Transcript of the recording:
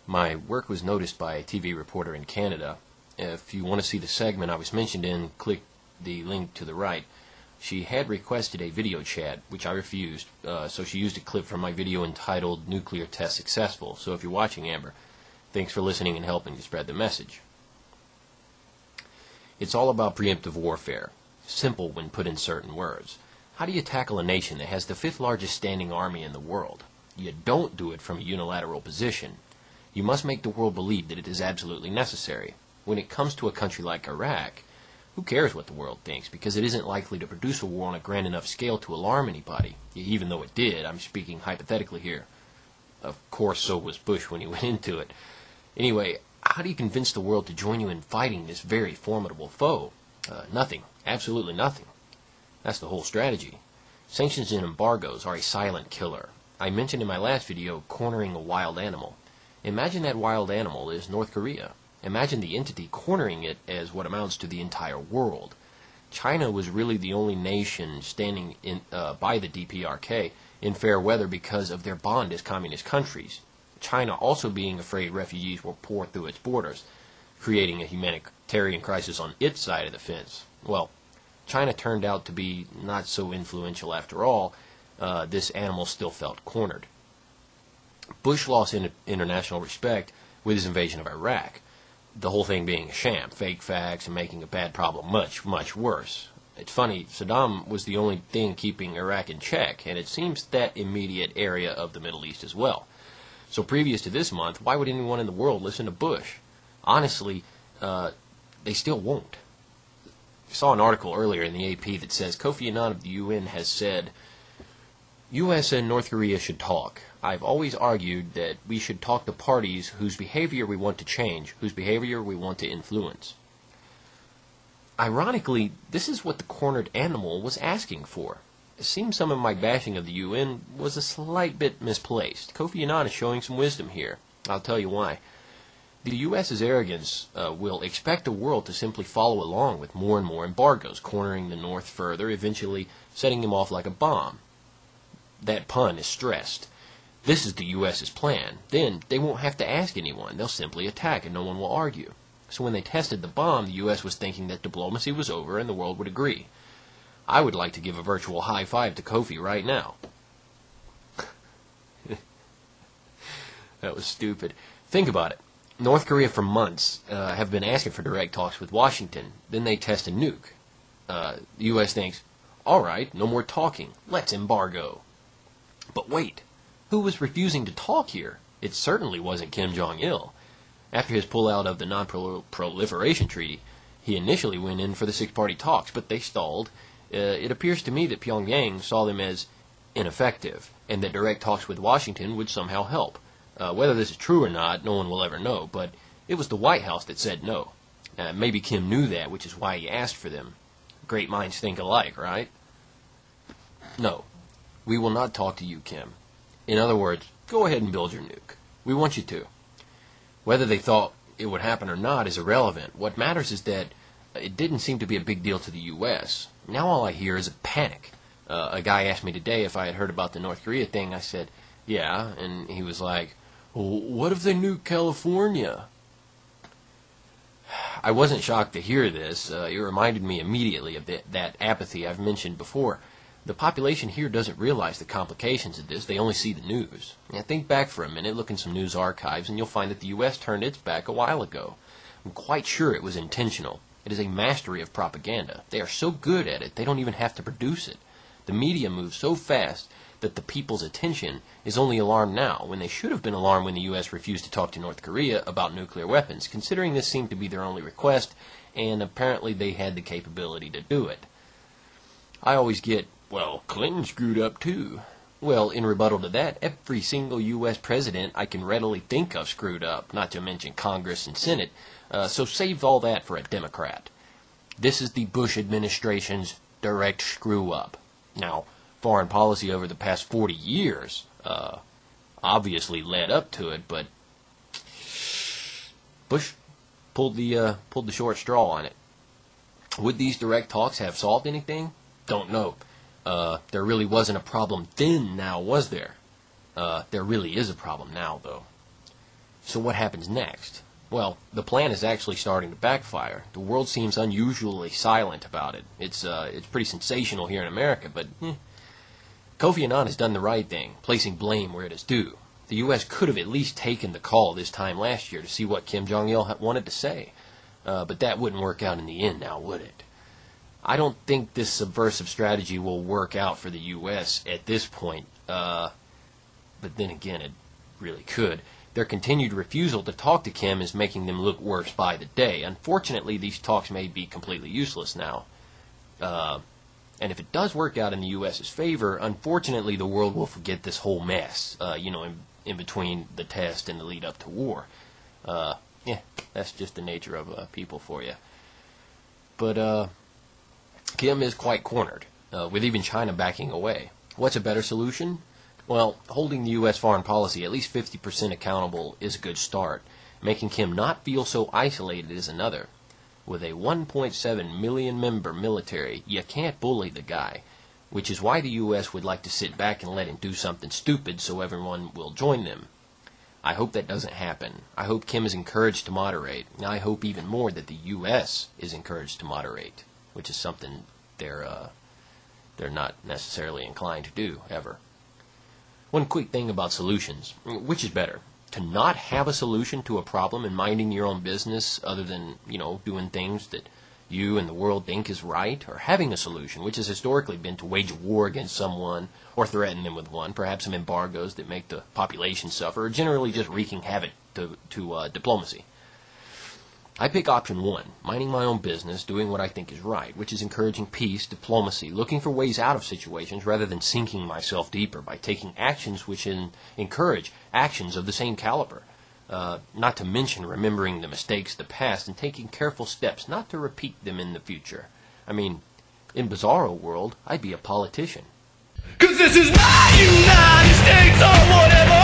My work was noticed by a TV reporter in Canada. If you want to see the segment I was mentioned in, click the link to the right. She had requested a video chat, which I refused, so she used a clip from my video entitled Nuclear Test Successful. So if you're watching, Amber, thanks for listening and helping to spread the message. It's all about preemptive warfare. Simple when put in certain words. How do you tackle a nation that has the 5th largest standing army in the world? You don't do it from a unilateral position. You must make the world believe that it is absolutely necessary. When it comes to a country like Iraq, who cares what the world thinks, because it isn't likely to produce a war on a grand enough scale to alarm anybody, even though it did. I'm speaking hypothetically here. Of course, so was Bush when he went into it. Anyway, how do you convince the world to join you in fighting this very formidable foe? Nothing. Absolutely nothing. That's the whole strategy. Sanctions and embargoes are a silent killer. I mentioned in my last video cornering a wild animal. Imagine that wild animal is North Korea. Imagine the entity cornering it as what amounts to the entire world. China was really the only nation standing by the DPRK in fair weather because of their bond as communist countries. China also being afraid refugees will pour through its borders, creating a humanitarian crisis on its side of the fence. Well, China turned out to be not so influential after all. This animal still felt cornered. Bush lost international respect with his invasion of Iraq. The whole thing being a sham, fake facts, and making a bad problem much, much worse. It's funny, Saddam was the only thing keeping Iraq in check, and it seems that immediate area of the Middle East as well. So previous to this month, why would anyone in the world listen to Bush? Honestly, they still won't. I saw an article earlier in the AP that says Kofi Annan of the UN has said, U.S. and North Korea should talk. I've always argued that we should talk to parties whose behavior we want to change, whose behavior we want to influence. Ironically, this is what the cornered animal was asking for. It seems some of my bashing of the UN was a slight bit misplaced. Kofi Annan is showing some wisdom here. I'll tell you why. The U.S.'s arrogance will expect the world to simply follow along with more and more embargoes, cornering the North further, eventually setting them off like a bomb. That pun is stressed. This is the U.S.'s plan. Then they won't have to ask anyone. They'll simply attack and no one will argue. So when they tested the bomb, the U.S. was thinking that diplomacy was over and the world would agree. I would like to give a virtual high five to Kofi right now. That was stupid. Think about it. North Korea for months have been asking for direct talks with Washington. Then they test a nuke. The U.S. thinks, all right, no more talking. Let's embargo. But wait, who was refusing to talk here? It certainly wasn't Kim Jong-il. After his pullout of the Non-Proliferation Treaty, he initially went in for the six-party talks, but they stalled. It appears to me that Pyongyang saw them as ineffective, and that direct talks with Washington would somehow help. Whether this is true or not, no one will ever know, but it was the White House that said no. Maybe Kim knew that, which is why he asked for them. Great minds think alike, right? No, we will not talk to you, Kim. In other words, go ahead and build your nuke. We want you to. Whether they thought it would happen or not is irrelevant. What matters is that it didn't seem to be a big deal to the U.S. Now all I hear is a panic. A guy asked me today if I had heard about the North Korea thing. I said, yeah, and he was like, well, what if they nuke California? I wasn't shocked to hear this. It reminded me immediately of that apathy I've mentioned before. The population here doesn't realize the complications of this. They only see the news. Now, think back for a minute, look in some news archives, and you'll find that the U.S. turned its back a while ago. I'm quite sure it was intentional. It is a mastery of propaganda. They are so good at it, they don't even have to produce it. The media moves so fast that the people's attention is only alarmed now, when they should have been alarmed when the U.S. refused to talk to North Korea about nuclear weapons, considering this seemed to be their only request, and apparently they had the capability to do it. I always get, well, Clinton screwed up too. Well, in rebuttal to that, every single U.S. president I can readily think of screwed up, not to mention Congress and Senate, so save all that for a Democrat. This is the Bush administration's direct screw-up. Now, foreign policy over the past 40 years obviously led up to it, but Bush pulled the short straw on it. Would these direct talks have solved anything? Don't know. There really wasn't a problem then, now was there? There really is a problem now, though. So what happens next? Well, the plan is actually starting to backfire. The world seems unusually silent about it. It's pretty sensational here in America, but Kofi Annan has done the right thing, placing blame where it is due. The U.S. could have at least taken the call this time last year to see what Kim Jong-il wanted to say. But that wouldn't work out in the end now, would it? I don't think this subversive strategy will work out for the U.S. at this point. But then again, it really could. Their continued refusal to talk to Kim is making them look worse by the day. Unfortunately, these talks may be completely useless now. And if it does work out in the U.S.'s favor, unfortunately, the world will forget this whole mess, in between the test and the lead up to war. Yeah, that's just the nature of people for you. But Kim is quite cornered, with even China backing away. What's a better solution? Well, holding the U.S. foreign policy at least 50% accountable is a good start. Making Kim not feel so isolated is another. With a 1.7 million member military, you can't bully the guy, which is why the U.S. would like to sit back and let him do something stupid so everyone will join them. I hope that doesn't happen. I hope Kim is encouraged to moderate. I hope even more that the U.S. is encouraged to moderate, which is something they're not necessarily inclined to do, ever. One quick thing about solutions. Which is better? To not have a solution to a problem and minding your own business other than, doing things that you and the world think is right, or having a solution, which has historically been to wage war against someone or threaten them with one, perhaps some embargoes that make the population suffer, or generally just wreaking havoc to diplomacy. I pick option one, minding my own business, doing what I think is right, which is encouraging peace, diplomacy, looking for ways out of situations rather than sinking myself deeper by taking actions which encourage actions of the same caliber. Not to mention remembering the mistakes of the past and taking careful steps not to repeat them in the future. I mean, in Bizarro world, I'd be a politician. 'Cause this is my United States or whatever.